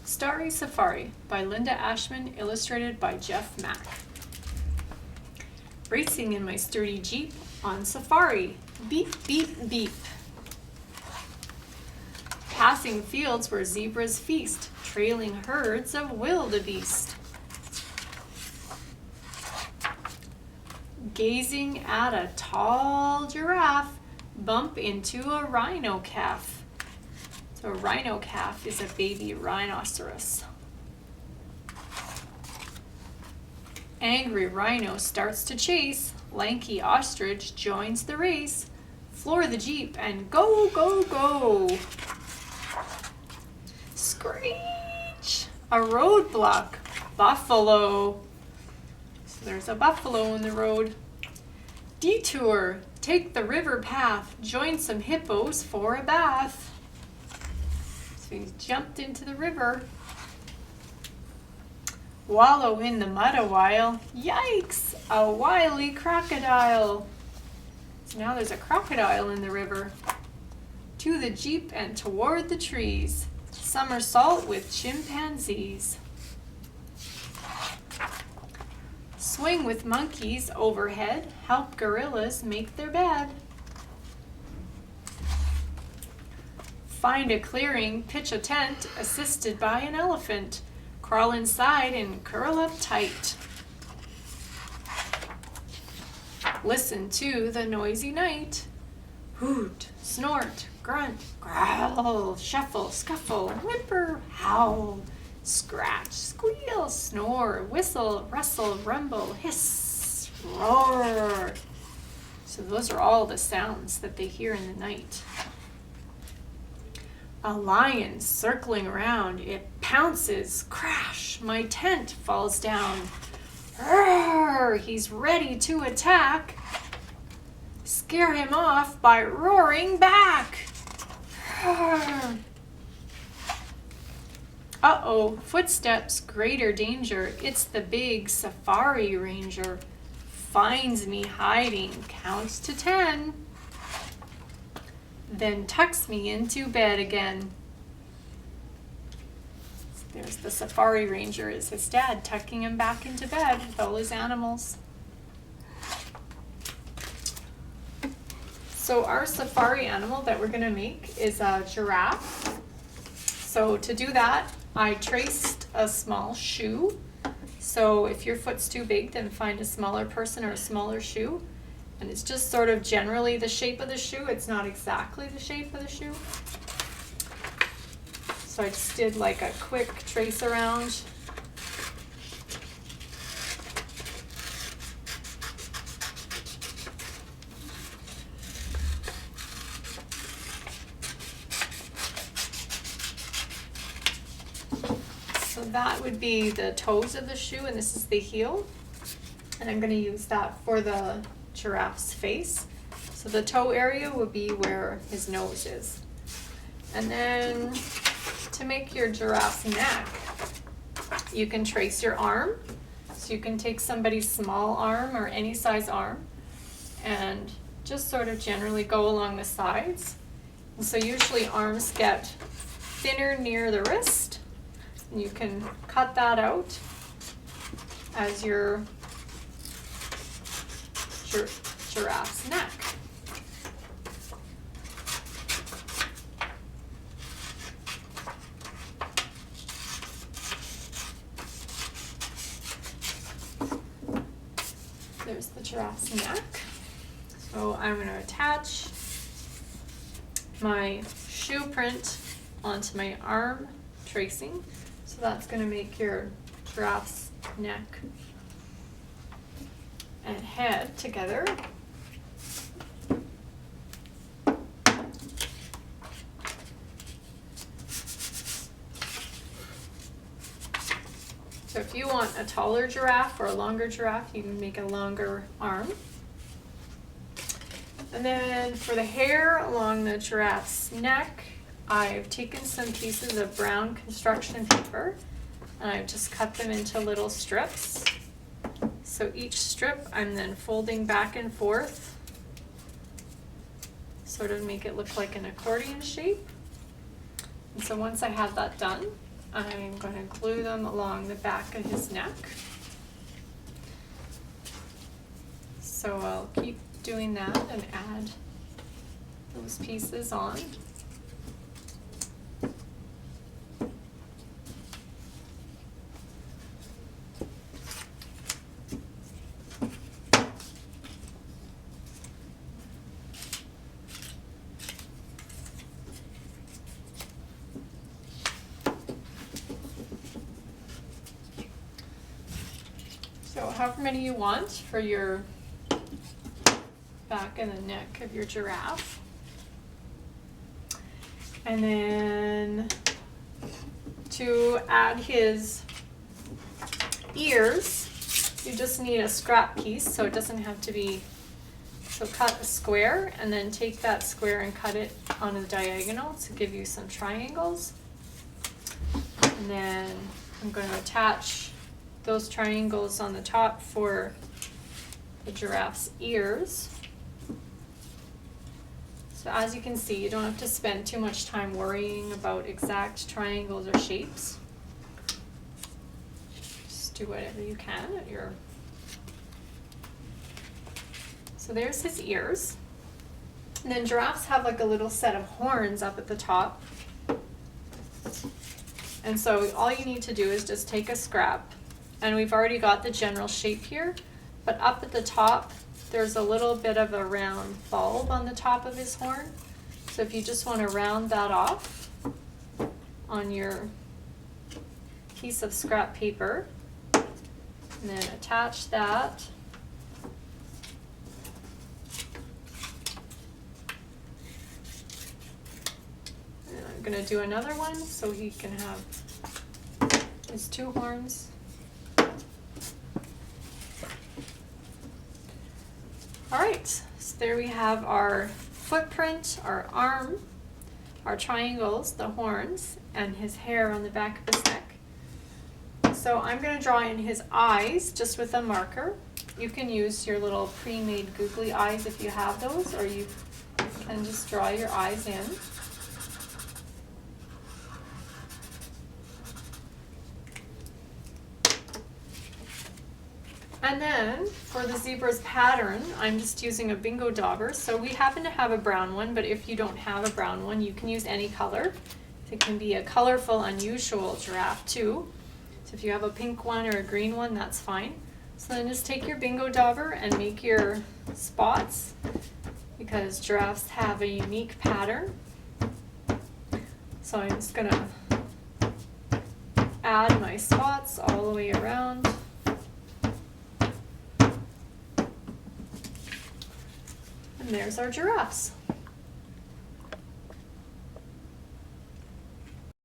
Starry Safari by Linda Ashman, illustrated by Jeff Mack. Racing in my sturdy Jeep on safari, beep, beep, beep. Passing fields where zebras feast, trailing herds of wildebeest. Gazing at a tall giraffe, bump into a rhino calf. So a rhino calf is a baby rhinoceros. Angry rhino starts to chase, lanky ostrich joins the race. Floor the Jeep and go, go, go. Screech! A roadblock, buffalo. So there's a buffalo in the road. Detour, take the river path, join some hippos for a bath. So he's jumped into the river. Wallow in the mud a while. Yikes! A wily crocodile. So now there's a crocodile in the river. To the Jeep and toward the trees. Somersault with chimpanzees. Swing with monkeys overhead. Help gorillas make their bed. Find a clearing, pitch a tent, assisted by an elephant. Crawl inside and curl up tight. Listen to the noisy night. Hoot, snort, grunt, growl, shuffle, scuffle, whimper, howl, scratch, squeal, snore, whistle, rustle, rumble, hiss, roar. So those are all the sounds that they hear in the night. A lion circling around, it pounces, crash, my tent falls down. Roar, he's ready to attack. Scare him off by roaring back. Roar. Uh-oh, footsteps, greater danger. It's the big safari ranger. Finds me hiding, counts to 10. Then tucks me into bed again. So there's the safari ranger, is his dad, tucking him back into bed with all his animals. So our safari animal that we're gonna make is a giraffe. So to do that, I traced a small shoe. So if your foot's too big, then find a smaller person or a smaller shoe. And it's just sort of generally the shape of the shoe. It's not exactly the shape of the shoe. So I just did like a quick trace around. So that would be the toes of the shoe, and this is the heel. And I'm going to use that for the giraffe's face. So the toe area would be where his nose is. And then to make your giraffe's neck, you can trace your arm. So you can take somebody's small arm or any size arm and just sort of generally go along the sides. And so usually arms get thinner near the wrist, and you can cut that out as your giraffe's neck. There's the giraffe's neck. So I'm going to attach my shoe print onto my arm tracing. So that's going to make your giraffe's neck and head together. So if you want a taller giraffe or a longer giraffe, you can make a longer arm. And then for the hair along the giraffe's neck, I've taken some pieces of brown construction paper and I've just cut them into little strips. So each strip I'm then folding back and forth, sort of make it look like an accordion shape. And so once I have that done, I'm going to glue them along the back of his neck. So I'll keep doing that and add those pieces on. So however many you want for your back and the neck of your giraffe. And then to add his ears, you just need a scrap piece, so it doesn't have to be, so cut a square and then take that square and cut it on a diagonal to give you some triangles. And then I'm going to attach those triangles on the top for the giraffe's ears. So as you can see, you don't have to spend too much time worrying about exact triangles or shapes. Just do whatever you can at your... So there's his ears. And then giraffes have like a little set of horns up at the top. And so all you need to do is just take a scrap, and we've already got the general shape here, but up at the top there's a little bit of a round bulb on the top of his horn. So if you just want to round that off on your piece of scrap paper, and then attach that. And I'm going to do another one so he can have his two horns. All right, so there we have our footprint, our arm, our triangles, the horns, and his hair on the back of his neck. So I'm going to draw in his eyes just with a marker. You can use your little pre-made googly eyes if you have those, or you can just draw your eyes in. And then for the zebra's pattern, I'm just using a bingo dauber. So we happen to have a brown one, but if you don't have a brown one, you can use any color. It can be a colorful, unusual giraffe too. So if you have a pink one or a green one, that's fine. So then just take your bingo dauber and make your spots, because giraffes have a unique pattern. So I'm just gonna add my spots all the way around. And there's our giraffes.